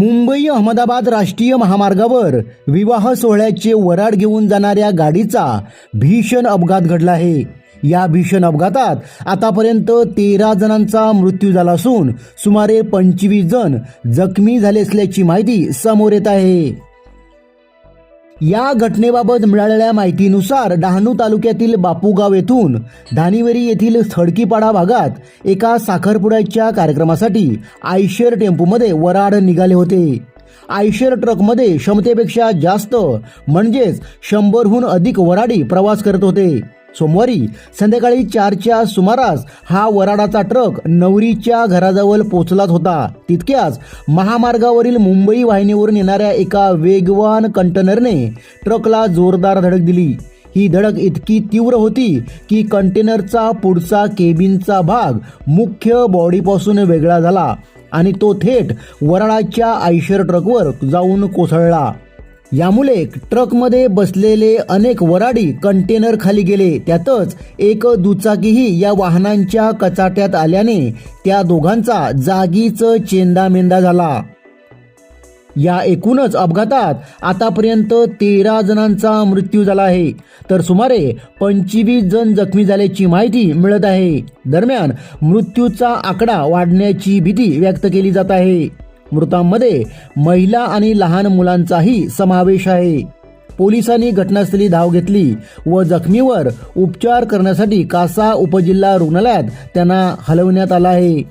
मुंबई अहमदाबाद राष्ट्रीय महामार्गावर विवाह सोहळ्याचे वऱ्हाड घेऊन जाणाऱ्या गाडीचा भीषण अपघात घडला आहे। या भीषण अपघातात आतापर्यंत 13 जणांचा मृत्यू झाला असून सुमारे 25 जण जखमी झाले असल्याची माहिती समोर येत आहे। या घटनेबाबत मिळालेल्या माहितीनुसार डहाणू तालुक्यातील बापूगाव येथून धानिवरी येथील खडकीपाडा भागात एका साखरपुड्याच्या कार्यक्रमासाठी आयशर टेम्पोमध्ये वऱ्हाड निघाले होते। आयशर ट्रकमध्ये क्षमतेपेक्षा जास्त म्हणजेच 100हून अधिक वऱ्हाडी प्रवास करत होते। सोमवारी संध्याकाळी 4च्या सुमारास हा वऱ्हाडाचा ट्रक नवरीच्या घराजवळ पोहोचलाच होता। तितक्याच महामार्गावरील मुंबई वाहिनीवरून येणाऱ्या एका वेगवान कंटेनरने ट्रकला जोरदार धडक दिली। ही धडक इतकी तीव्र होती की कंटेनरचा पुढचा केबिनचा भाग मुख्य बॉडीपासून वेगळा झाला आणि तो थेट वऱ्हाडाच्या आयशर ट्रकवर जाऊन कोसळला। यामुळे ट्रकमध्ये बसलेले अनेक वऱ्हाडी कंटेनर खाली गेले। त्यातच एक दुचाकीही या वाहनांच्या कचाट्यात आल्याने त्या दोघांचा जागीच चेंदामेंदा झाला। या एकूणच अपघातात आतापर्यंत 13 जणांचा मृत्यू झाला आहे, तर सुमारे 25 जण जखमी झाल्याची माहिती मिळत आहे। दरम्यान मृत्यूचा आकडा वाढण्याची भीती व्यक्त केली जात आहे। मृतांमध्ये महिला आणि लहान मुलांचाही समावेश आहे। पोलिसांनी घटनास्थळी धाव घेतली व जखमीवर उपचार करण्यासाठी कासा उपजिल्हा रुग्णालयात त्यांना हलवण्यात आला आहे।